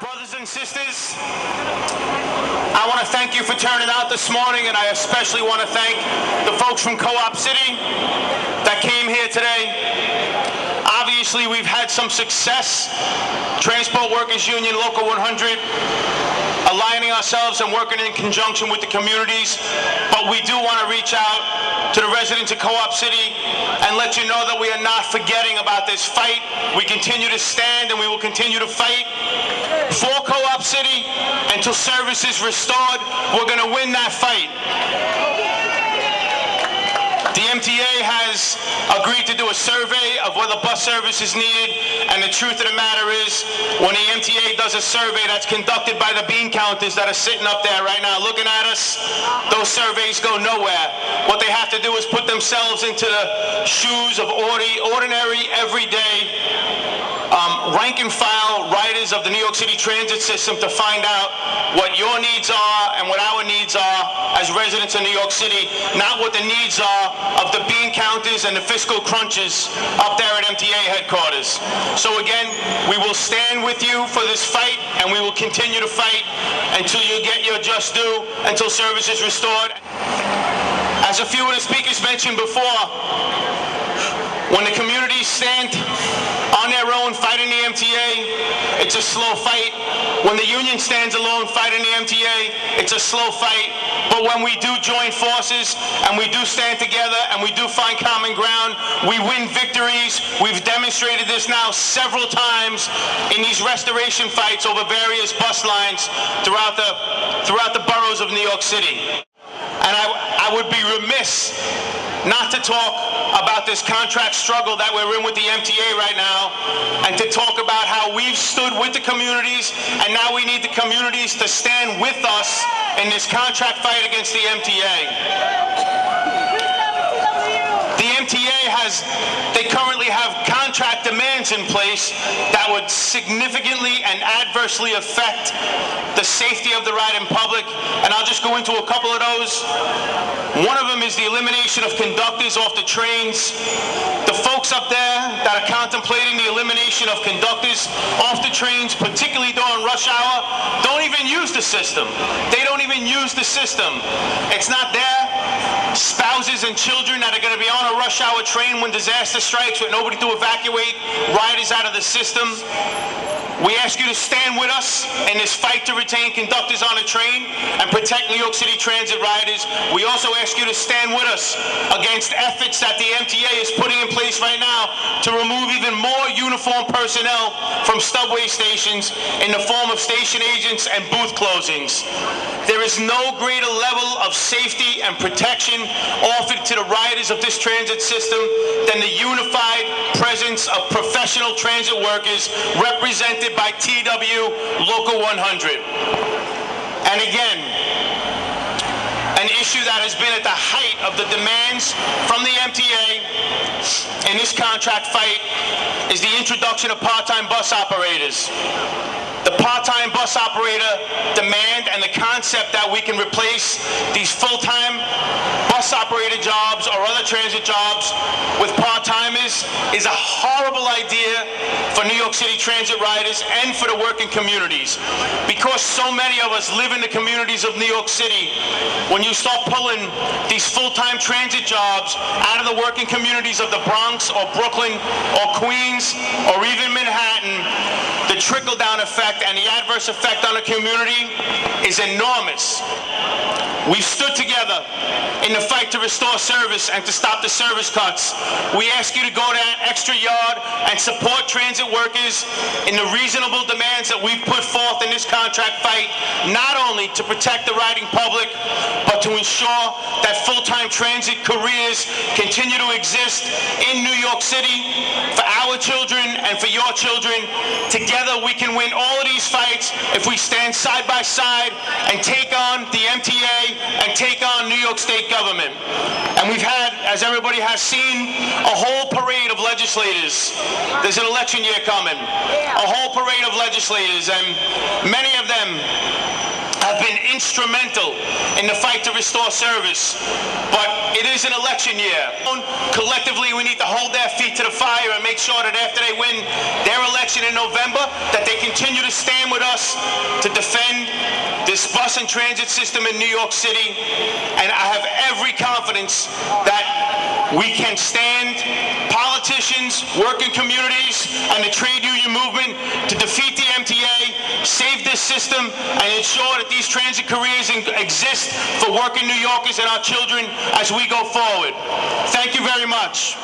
Brothers and sisters, I want to thank you for turning out this morning, and I especially want to thank the folks from Co-op City that came here today. Obviously, we've had some success. Transport Workers Union Local 100, aligning ourselves and working in conjunction with the communities, but we do want to reach out to the residents of Co-op City and let you know that we are not forgetting about this fight. We continue to stand and we will continue to fight for Co-op City until service is restored. We're going to win that fight. The MTA has agreed to do a survey of whether bus service is needed, and the truth of the matter is, when the MTA does a survey that's conducted by the bean counters that are sitting up there right now looking at us, those surveys go nowhere. What they have to do is put themselves into the shoes of ordinary, everyday, rank and file riders of the New York City transit system to find out what your needs are and what our needs are as residents of New York City, not what the needs are of the bean counters and the fiscal crunches up there at MTA Headquarters. So again, we will stand with you for this fight, and we will continue to fight until you get your just due, until service is restored. As a few of the speakers mentioned before, when the communities stand on their own fighting the MTA, it's a slow fight. When the union stands alone fighting the MTA, it's a slow fight. But when we do join forces and we do stand together and we do find common ground, we win victories. We've demonstrated this now several times in these restoration fights over various bus lines throughout the boroughs of New York City. And I would be remiss not to talk about this contract struggle that we're in with the MTA right now, and to talk about how we've stood with the communities, and now we need the communities to stand with us in this contract fight against the MTA. The MTA they currently have contract demands in place that would significantly and adversely affect the safety of the riding public, and I'll just go into a couple of those. One of them is the elimination of conductors off the trains. The folks up there that are contemplating the elimination of conductors off the trains, particularly during rush hour, don't even use the system. They don't even use the system. It's not their spouses and children that are going to be on a rush hour train when disaster strikes with nobody to evacuate riders out of the system. We ask you to stand with us in this fight to retain conductors on the train and protect New York City transit riders. We also ask you to stand with us against efforts that the MTA is putting in place right now to remove even more uniformed personnel from subway stations in the form of station agents and booth closings. There is no greater level of safety and protection offered to the riders of this transit system than the unified presence of professional transit workers represented by TWU Local 100. And again, an issue that has been at the height of the demands from the MTA in this contract fight is the introduction of part-time bus operators. The part-time bus operator demand and the concept that we can replace these full-time bus operator jobs or other transit jobs with part-timers is a horrible idea for New York City transit riders and for the working communities. Because so many of us live in the communities of New York City, when you start pulling these full-time transit jobs out of the working communities of the Bronx or Brooklyn or Queens or even Manhattan, the trickle-down effect and the adverse effect on the community is enormous. We've stood together in the fight to restore service and to stop the service cuts. We ask you to go that extra yard and support transit workers in the reasonable demands that we've put forth in this contract fight, not only to protect the riding public, but to ensure that full-time transit careers continue to exist in New York City for our children and for your children. Together we can win all of these fights if we stand side by side and take on the MTA and take on New York State government. And we've had, as everybody has seen, a whole parade of legislators. There's an election year coming. A whole parade of legislators, and many of them have been instrumental in the fight to restore service. But it is an election year. Collectively, we need to hold their feet to the fire and make sure that after they win their election in November, that they continue to stand with us to defend this bus and transit system in New York City. And I have every confidence that we can stand politicians, working communities, and the trade union movement to defeat the MTA, save this system, and ensure that these transit careers exist for working New Yorkers and our children as we go forward. Thank you very much.